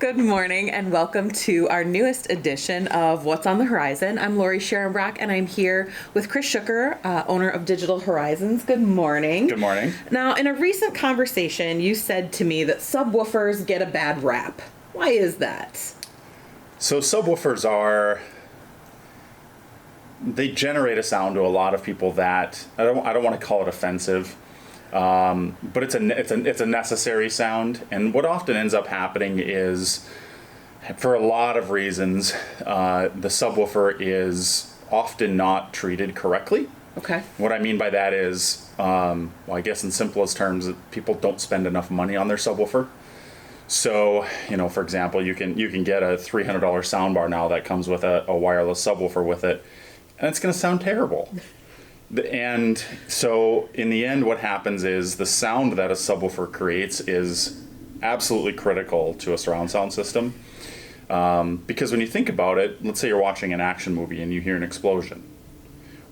Good morning and welcome to our newest edition of What's on the Horizon. I'm Lori Sharonbrack and I'm here with Chris Schucker, owner of Digital Horizons. Good morning. Good morning. Now, in a recent conversation, you said to me that subwoofers get a bad rap. Why is that? So subwoofers they generate a sound to a lot of people that I don't want to call it offensive, but it's a necessary sound. And what often ends up happening is, for a lot of reasons, the subwoofer is often not treated correctly. Okay. What I mean by that is, well, I guess in simplest terms, people don't spend enough money on their subwoofer. So, for example, you can get a $300 soundbar now that comes with a wireless subwoofer with it, and it's going to sound terrible. And so, in the end, what happens is the sound that a subwoofer creates is absolutely critical to a surround sound system. Because when you think about it, let's say you're watching an action movie and you hear an explosion,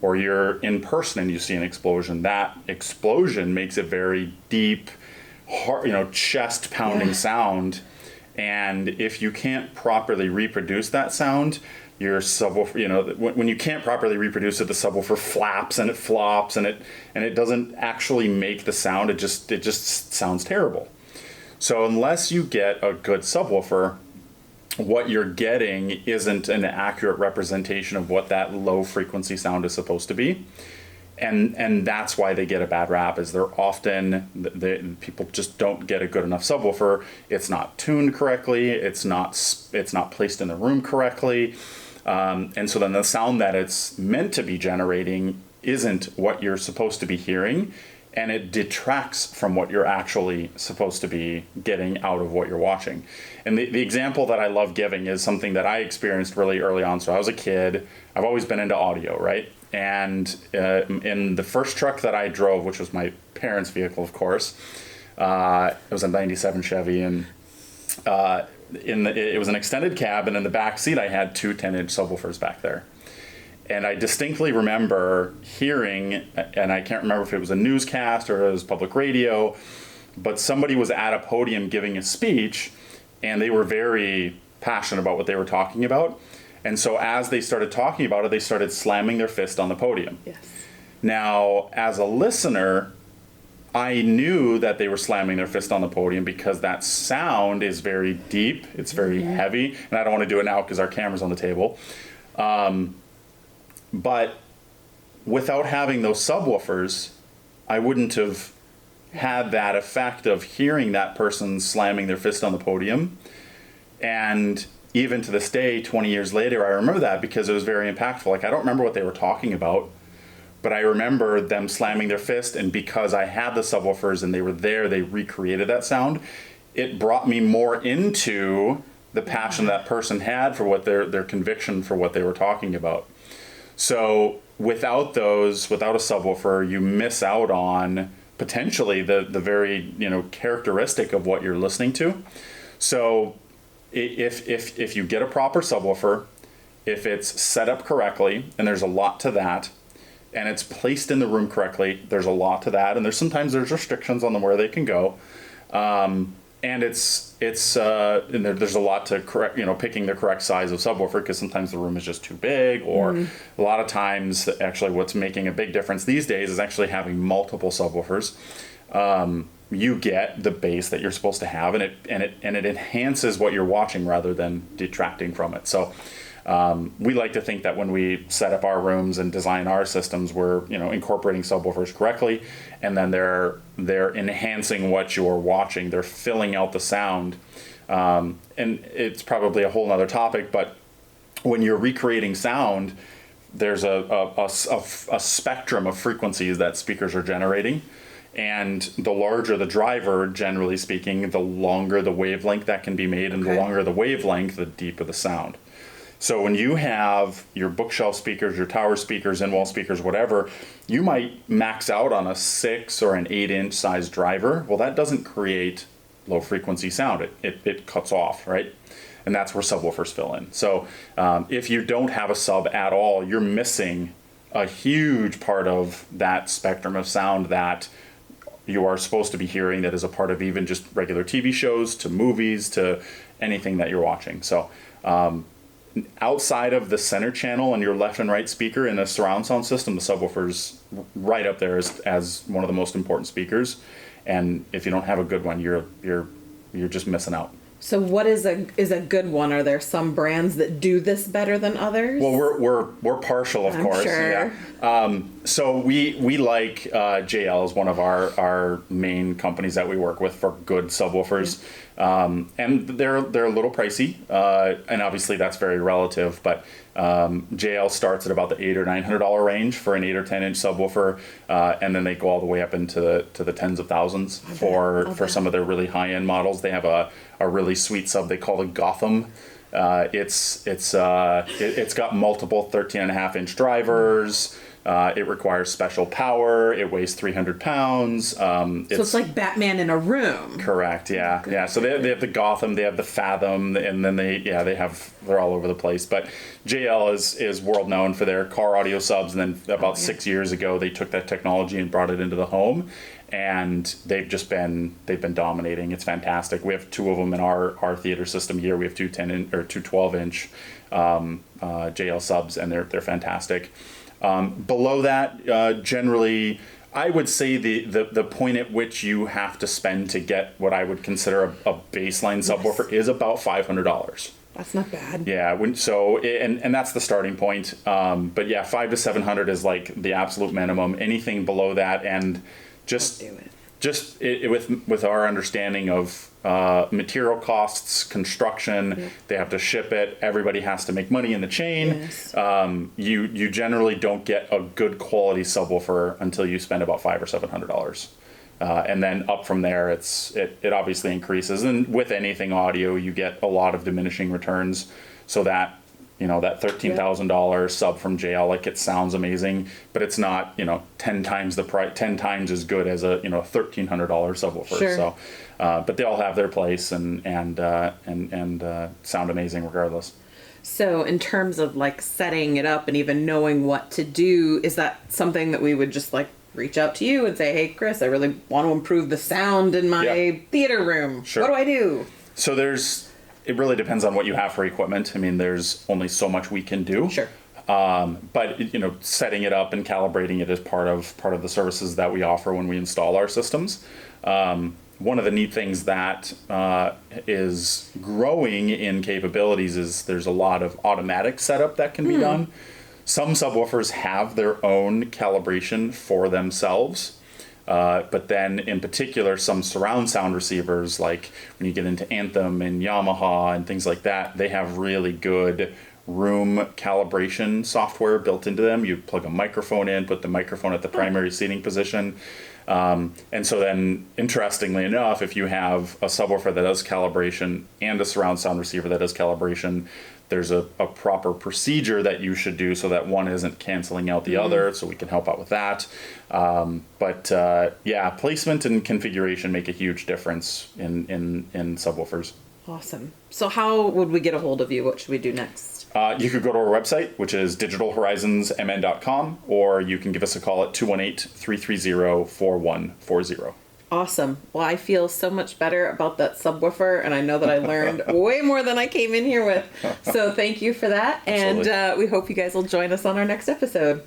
or you're in person and you see an explosion. That explosion makes a very deep, chest pounding sound, and if you can't properly reproduce that sound, your subwoofer, when you can't properly reproduce it, the subwoofer flaps and it flops and it doesn't actually make the sound. It just sounds terrible. So unless you get a good subwoofer, what you're getting isn't an accurate representation of what that low frequency sound is supposed to be. And that's why they get a bad rap, is they're often, people just don't get a good enough subwoofer. It's not tuned correctly. It's not placed in the room correctly. And so then the sound that it's meant to be generating isn't what you're supposed to be hearing, and it detracts from what you're actually supposed to be getting out of what you're watching. And the example that I love giving is something that I experienced really early on. So I was a kid. I've always been into audio, right? And in the first truck that I drove, which was my parents' vehicle, of course, it was a 97 Chevy, and it was an extended cab, and in the back seat I had two 10-inch subwoofers back there. And I distinctly remember hearing, and I can't remember if it was a newscast or it was public radio, but somebody was at a podium giving a speech, and they were very passionate about what they were talking about. And so as they started talking about it, they started slamming their fist on the podium. Yes. Now, as a listener, I knew that they were slamming their fist on the podium because that sound is very deep, it's very heavy, and I don't want to do it now because our camera's on the table. But without having those subwoofers, I wouldn't have had that effect of hearing that person slamming their fist on the podium. And even to this day, 20 years later, I remember that because it was very impactful. Like, I don't remember what they were talking about, but I remember them slamming their fist, and because I had the subwoofers and they were there, they recreated that sound. It brought me more into the passion that person had for what their conviction for what they were talking about. So without a subwoofer, you miss out on potentially the very characteristic of what you're listening to. So if you get a proper subwoofer, if it's set up correctly, and there's a lot to that, and it's placed in the room correctly, there's a lot to that, and there's restrictions on them where they can go, and there's a lot to correct, picking the correct size of subwoofer, because sometimes the room is just too big, or a lot of times actually what's making a big difference these days is actually having multiple subwoofers. You get the bass that you're supposed to have, and it enhances what you're watching rather than detracting from it. So we like to think that when we set up our rooms and design our systems, we're incorporating subwoofers correctly, and then they're enhancing what you're watching. They're filling out the sound, and it's probably a whole nother topic. But when you're recreating sound, there's a spectrum of frequencies that speakers are generating. And the larger the driver, generally speaking, the longer the wavelength that can be made, and the longer the wavelength, the deeper the sound. So when you have your bookshelf speakers, your tower speakers, in-wall speakers, whatever, you might max out on a 6 or an 8-inch size driver. Well, that doesn't create low frequency sound. It cuts off, right? And that's where subwoofers fill in. So if you don't have a sub at all, you're missing a huge part of that spectrum of sound that you are supposed to be hearing that is a part of even just regular TV shows to movies to anything that you're watching. So outside of the center channel and your left and right speaker in a surround sound system, the subwoofer's right up there as one of the most important speakers. And if you don't have a good one, you're just missing out. So what is a good one? Are there some brands that do this better than others? Well, we're partial, of course. Sure. Yeah. So we like JL is one of our main companies that we work with for good subwoofers, and they're a little pricey, and obviously that's very relative. But JL starts at about the $800 or $900 range for an 8 or 10 inch subwoofer, and then they go all the way up into the tens of thousands for some of their really high end models. They have a really sweet sub they call the Gotham. It's got multiple 13.5-inch drivers. It requires special power. It weighs 300 pounds. So it's like Batman in a room. Correct. Yeah. Yeah. So they have the Gotham, they have the Fathom, and then they're all over the place. But JL is world known for their car audio subs. And then about 6 years ago, they took that technology and brought it into the home. And they've been dominating. It's fantastic. We have 2 of them in our theater system here. We have 2 12-inch JL subs, and they're fantastic. Below that, generally, I would say the point at which you have to spend to get what I would consider a baseline subwoofer is about $500. That's not bad. Yeah. And that's the starting point. But yeah, $500 to $700 is like the absolute minimum. Anything below that, and just with our understanding of material costs, construction, they have to ship it. Everybody has to make money in the chain. Yes. You generally don't get a good quality subwoofer until you spend about $500 or $700, and then up from there, it obviously increases. And with anything audio, you get a lot of diminishing returns. So that that $13,000 sub from JL, like, it sounds amazing, but it's not 10 times the price, 10 times as good as a $1,300 subwoofer. Sure. So, but they all have their place and sound amazing regardless. So in terms of like setting it up and even knowing what to do, is that something that we would just like reach out to you and say, hey, Chris, I really want to improve the sound in my theater room. Sure. What do I do? So it really depends on what you have for equipment. I mean, there's only so much we can do. Sure. But setting it up and calibrating it is part of the services that we offer when we install our systems. One of the neat things that is growing in capabilities is there's a lot of automatic setup that can be done. Some subwoofers have their own calibration for themselves. But then in particular, some surround sound receivers, like when you get into Anthem and Yamaha and things like that, they have really good room calibration software built into them. You plug a microphone in, put the microphone at the primary seating position. And so then, interestingly enough, if you have a subwoofer that does calibration and a surround sound receiver that does calibration, there's a proper procedure that you should do so that one isn't canceling out the other, so we can help out with that. But placement and configuration make a huge difference in subwoofers. Awesome. So how would we get a hold of you? What should we do next? You could go to our website, which is digitalhorizonsmn.com, or you can give us a call at 218-330-4140. Awesome. Well, I feel so much better about that subwoofer, and I know that I learned way more than I came in here with. So thank you for that, and we hope you guys will join us on our next episode.